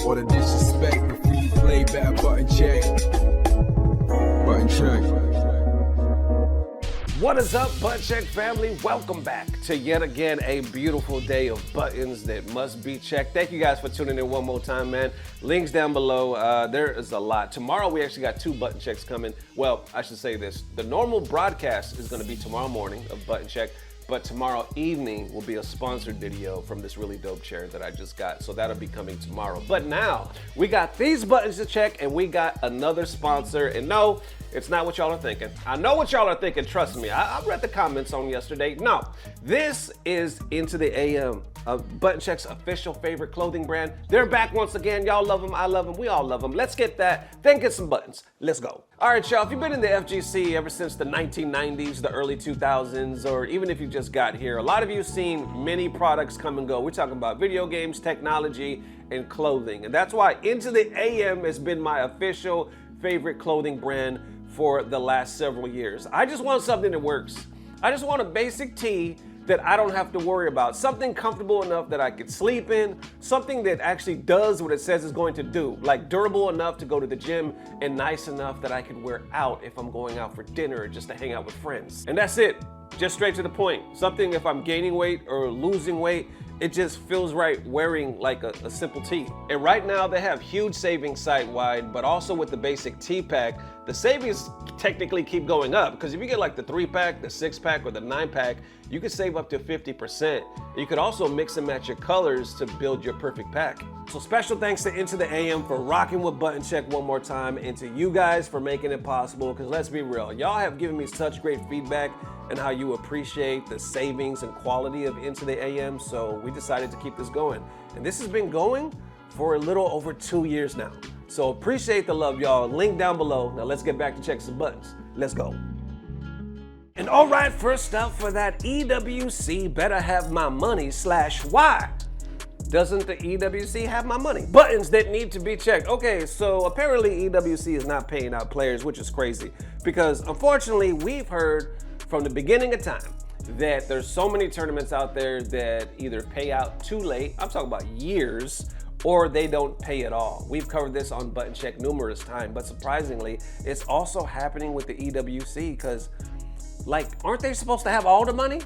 All the disrespect before you play, better button check. Button check. What is up, Button Check family? Welcome back to yet again a beautiful day of buttons that must be checked. Thank you guys for tuning in one more time, man. Links down below. There is a lot. Tomorrow we actually got 2 button checks coming. Well, I should say this. The normal broadcast is going to be tomorrow morning of Button Check, but tomorrow evening will be a sponsored video from this really dope chair that I just got. So that'll be coming tomorrow. But now we got these buttons to check and we got another sponsor. And no, it's not what y'all are thinking. I know what y'all are thinking, trust me. I read the comments on yesterday. No, this is Into the AM, Button Check's official favorite clothing brand. They're back once again. Y'all love them, I love them, we all love them. Let's get that, then get some buttons. Let's go. All right, y'all, if you've been in the FGC ever since the 1990s, the early 2000s, or even if you just got here, a lot of you have seen many products come and go. We're talking about video games, technology, and clothing. And that's why Into the AM has been my official favorite clothing brand for the last several years. I just want something that works. I just want a basic tee that I don't have to worry about. Something comfortable enough that I could sleep in, something that actually does what it says it's going to do, like durable enough to go to the gym and nice enough that I can wear out if I'm going out for dinner or just to hang out with friends. And that's it, just straight to the point. Something if I'm gaining weight or losing weight, it just feels right wearing like a simple tee. And right now they have huge savings site-wide, but also with the basic tee pack, the savings technically keep going up because if you get like the 3-pack, the 6-pack, or the 9-pack, you could save up to 50%. You could also mix and match your colors to build your perfect pack. So special thanks to Into the AM for rocking with Button Check one more time, and to you guys for making it possible, because let's be real, y'all have given me such great feedback and how you appreciate the savings and quality of Into the AM, so we decided to keep this going. And this has been going for a little over 2 years now. So appreciate the love, y'all. Link down below. Now let's get back to check some buttons. Let's go. And all right, first up for that EWC better have my money / why doesn't the EWC have my money? Buttons that need to be checked. Okay, so apparently EWC is not paying out players, which is crazy because unfortunately we've heard from the beginning of time that there's so many tournaments out there that either pay out too late, I'm talking about years, or they don't pay at all. We've covered this on Button Check numerous times, but surprisingly, it's also happening with the EWC because, like, aren't they supposed to have all the money?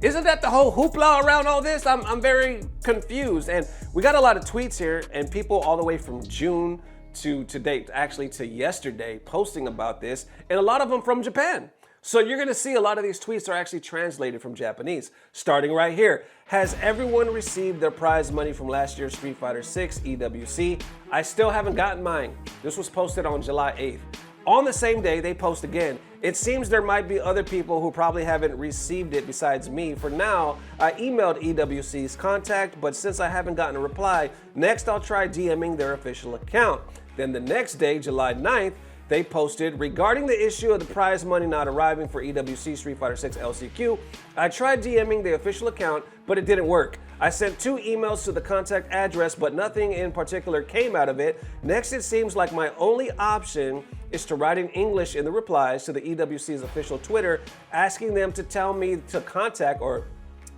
Isn't that the whole hoopla around all this? I'm very confused. And we got a lot of tweets here and people all the way from June to date, actually to yesterday, posting about this, and a lot of them from Japan. So you're gonna see a lot of these tweets are actually translated from Japanese. Starting right here. Has everyone received their prize money from last year's Street Fighter 6 EWC? I still haven't gotten mine. This was posted on July 8th. On the same day, they post again. It seems there might be other people who probably haven't received it besides me. For now, I emailed EWC's contact, but since I haven't gotten a reply, next I'll try DMing their official account. Then the next day, July 9th, they posted, regarding the issue of the prize money not arriving for EWC Street Fighter 6 LCQ, I tried DMing the official account, but it didn't work. I sent 2 emails to the contact address, but nothing in particular came out of it. Next, it seems like my only option is to write in English in the replies to the EWC's official Twitter, asking them to tell me to contact or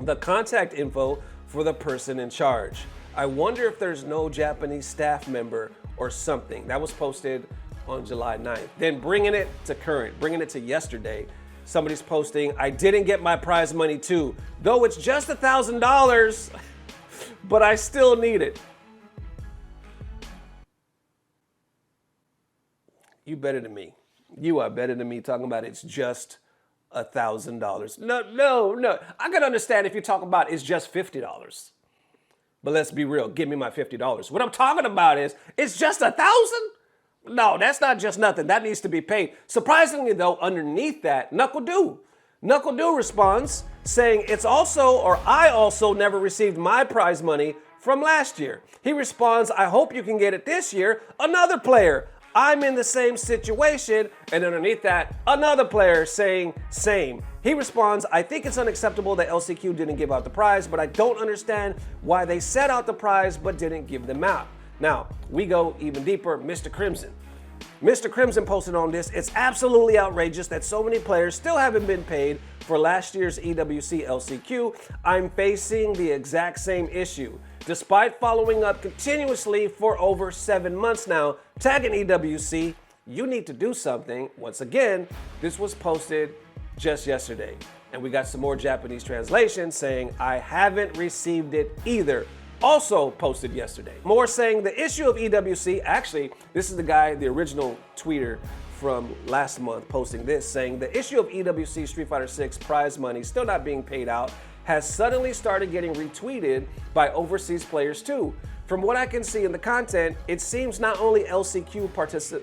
the contact info for the person in charge. I wonder if there's no Japanese staff member or something. That was posted on July 9th. Then bringing it to current, bringing it to yesterday, somebody's posting, I didn't get my prize money too, though it's just $1,000, but I still need it. You better than me. You are better than me talking about it's just $1,000. No. I can understand if you're talking about it's just $50. But let's be real, give me my $50. What I'm talking about is, it's just $1,000? No, that's not just nothing. That needs to be paid. Surprisingly though, underneath that, Knuckle Doo responds saying, it's also, or I also never received my prize money from last year. He responds, I hope you can get it this year. Another player, I'm in the same situation. And underneath that, another player saying, same. He responds, I think it's unacceptable that LCQ didn't give out the prize, but I don't understand why they set out the prize but didn't give them out. Now, we go even deeper, Mr. Crimson. Mr. Crimson posted on this, "It's absolutely outrageous that so many players still haven't been paid for last year's EWC LCQ. I'm facing the exact same issue. Despite following up continuously for over 7 months now, tagging EWC, you need to do something." Once again, this was posted just yesterday. And we got some more Japanese translation saying, "I haven't received it either." Also posted yesterday. More saying the issue of EWC, actually, this is the guy, the original tweeter from last month posting this, saying the issue of EWC Street Fighter 6 prize money still not being paid out has suddenly started getting retweeted by overseas players too. From what I can see in the content, it seems not only LCQ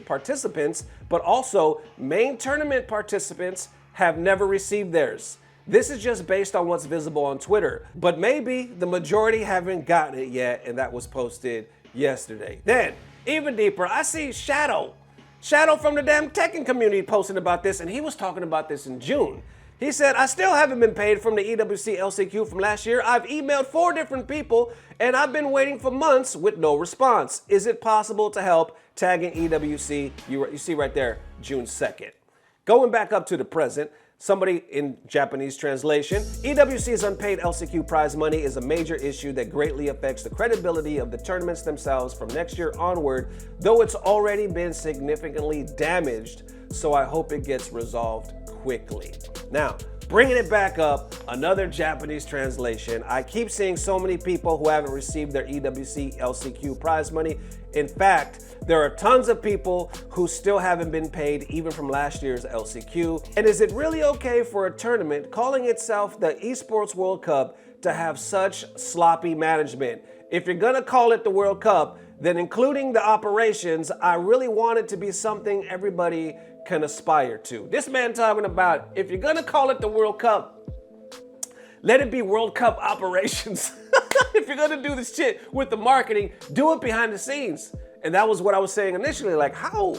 participants, but also main tournament participants have never received theirs. This is just based on what's visible on Twitter, but maybe the majority haven't gotten it yet, and that was posted yesterday. Then, even deeper, I see Shadow from the damn Tekken community posting about this, and he was talking about this in June. He said, "I still haven't been paid from the EWC LCQ from last year. I've emailed 4 different people, and I've been waiting for months with no response. Is it possible to help?" Tagging EWC, you see right there, June 2nd. Going back up to the present, somebody in Japanese translation, "EWC's unpaid LCQ prize money is a major issue that greatly affects the credibility of the tournaments themselves from next year onward, though it's already been significantly damaged, so I hope it gets resolved quickly." Now, bringing it back up, another Japanese translation. I keep seeing so many people who haven't received their EWC LCQ prize money. In fact, there are tons of people who still haven't been paid even from last year's LCQ. And is it really okay for a tournament calling itself the Esports World Cup to have such sloppy management? If you're gonna call it the World Cup, then including the operations, I really want it to be something everybody can aspire to. This man talking about, if you're gonna call it the World Cup, let it be World Cup operations. If you're gonna do this shit with the marketing, do it behind the scenes. And that was what I was saying initially, like, how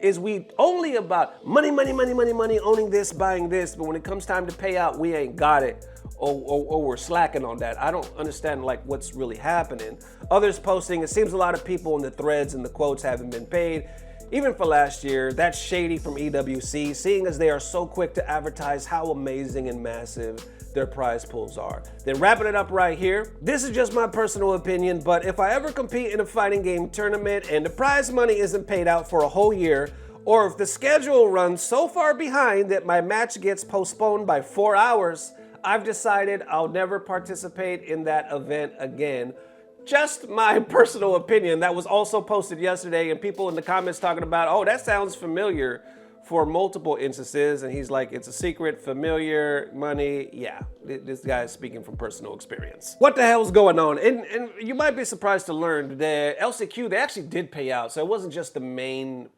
is we only about money, owning this, buying this, but when it comes time to pay out, we ain't got it, or we're slacking on that. I don't understand like what's really happening. Others posting, "It seems a lot of people in the threads and the quotes haven't been paid, even for last year. That's shady from EWC, seeing as they are so quick to advertise how amazing and massive their prize pools are." Then wrapping it up right here, "This is just my personal opinion, but if I ever compete in a fighting game tournament and the prize money isn't paid out for a whole year, or if the schedule runs so far behind that my match gets postponed by 4 hours, I've decided I'll never participate in that event again." Just my personal opinion. That was also posted yesterday, and people in the comments talking about, "Oh, that sounds familiar," for multiple instances. And he's like, "It's a secret, familiar, money." Yeah, this guy is speaking from personal experience. What the hell's going on? And you might be surprised to learn that LCQ, they actually did pay out. So it wasn't just the main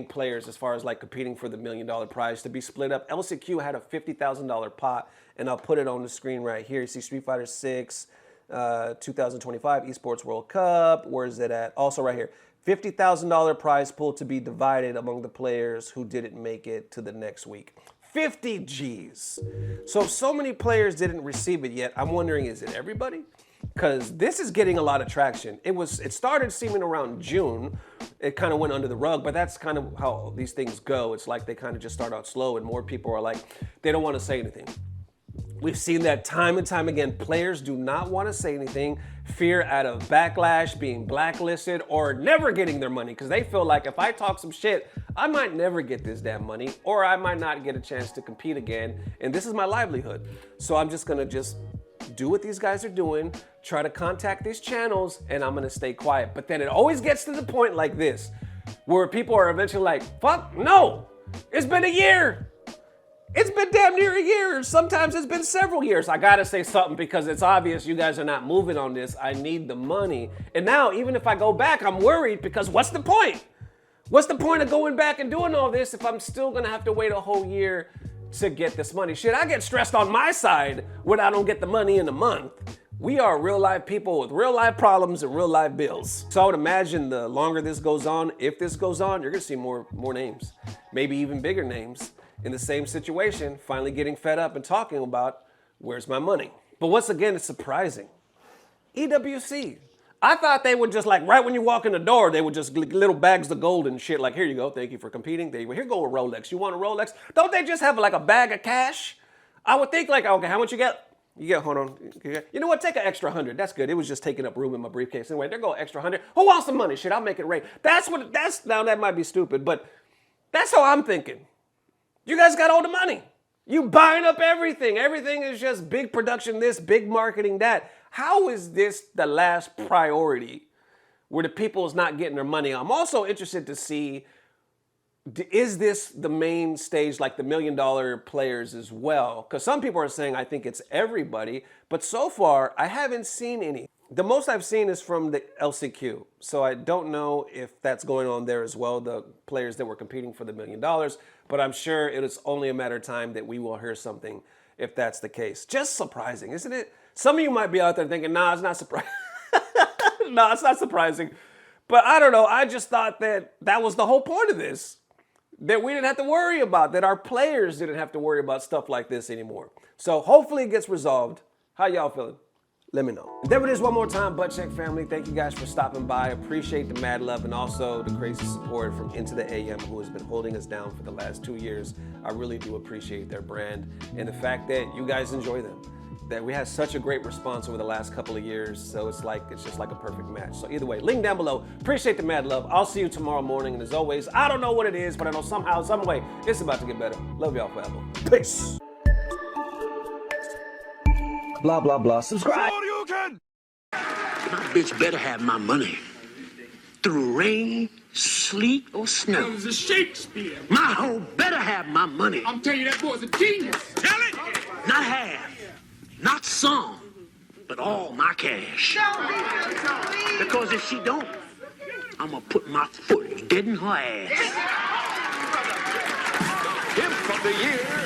players as far as like competing for the $1 million prize to be split up. LCQ had a $50,000 pot, and I'll put it on the screen right here. You see Street Fighter 6, 2025 Esports World Cup. Where is it at? Also right here. $50,000 prize pool to be divided among the players who didn't make it to the next week. 50 G's. So if so many players didn't receive it yet, I'm wondering, is it everybody? Because this is getting a lot of traction. It started seeming around June. It kind of went under the rug, but that's kind of how these things go. It's like they kind of just start out slow, and more people are like, they don't want to say anything. We've seen that time and time again. Players do not want to say anything, fear out of backlash, being blacklisted, or never getting their money, because they feel like if I talk some shit, I might never get this damn money, or I might not get a chance to compete again, and this is my livelihood. So I'm just gonna do what these guys are doing, try to contact these channels, and I'm gonna stay quiet. But then it always gets to the point like this, where people are eventually like, fuck no, it's been a year. It's been damn near a year. Sometimes it's been several years. I gotta say something because it's obvious you guys are not moving on this. I need the money. And now, even if I go back, I'm worried because what's the point? What's the point of going back and doing all this if I'm still gonna have to wait a whole year to get this money? Shit, I get stressed on my side when I don't get the money in a month. We are real life people with real life problems and real life bills. So I would imagine the longer this goes on, if this goes on, you're gonna see more names, maybe even bigger names in the same situation, finally getting fed up and talking about where's my money. But once again, it's surprising. EWC, I thought they would just like, right when you walk in the door, they would just little bags of gold and shit. Like, here you go. Thank you for competing. There you go. Here go a Rolex. You want a Rolex? Don't they just have like a bag of cash? I would think like, okay, how much you get? You get, hold on. You know what? Take an extra 100. That's good. It was just taking up room in my briefcase. Anyway, there go extra 100. Who wants some money? Shit, I'll make it rain. Now that might be stupid, but that's how I'm thinking. You guys got all the money. You buying up everything. Everything is just big production this, big marketing that. How is this the last priority where the people is not getting their money? I'm also interested to see, is this the main stage like the $1 million players as well? Because some people are saying, I think it's everybody, but so far I haven't seen any. The most I've seen is from the LCQ. So I don't know if that's going on there as well, the players that were competing for the $1 million, but I'm sure it is only a matter of time that we will hear something if that's the case. Just surprising, isn't it? Some of you might be out there thinking, nah, it's not surprising. No, it's not surprising. But I don't know, I just thought that that was the whole point of this. That we didn't have to worry about, that our players didn't have to worry about stuff like this anymore. So hopefully it gets resolved. How y'all feeling? Let me know. There it is one more time, Butt Check family. Thank you guys for stopping by. Appreciate the mad love and also the crazy support from Into the AM, who has been holding us down for the last 2 years. I really do appreciate their brand and the fact that you guys enjoy them. That we had such a great response over the last couple of years, so it's just like a perfect match. So either way, link down below. Appreciate the mad love. I'll see you tomorrow morning, and as always, I don't know what it is, but I know somehow, some way, it's about to get better. Love y'all forever. Peace. Blah, blah, blah. Subscribe. My bitch better have my money. Through rain, sleet, or snow. It was a Shakespeare. My hoe better have my money. I'm telling you, that boy's a genius. Tell it! Not half, not some, but all my cash. Because if she don't, I'm gonna put my foot dead in her ass. Him from the year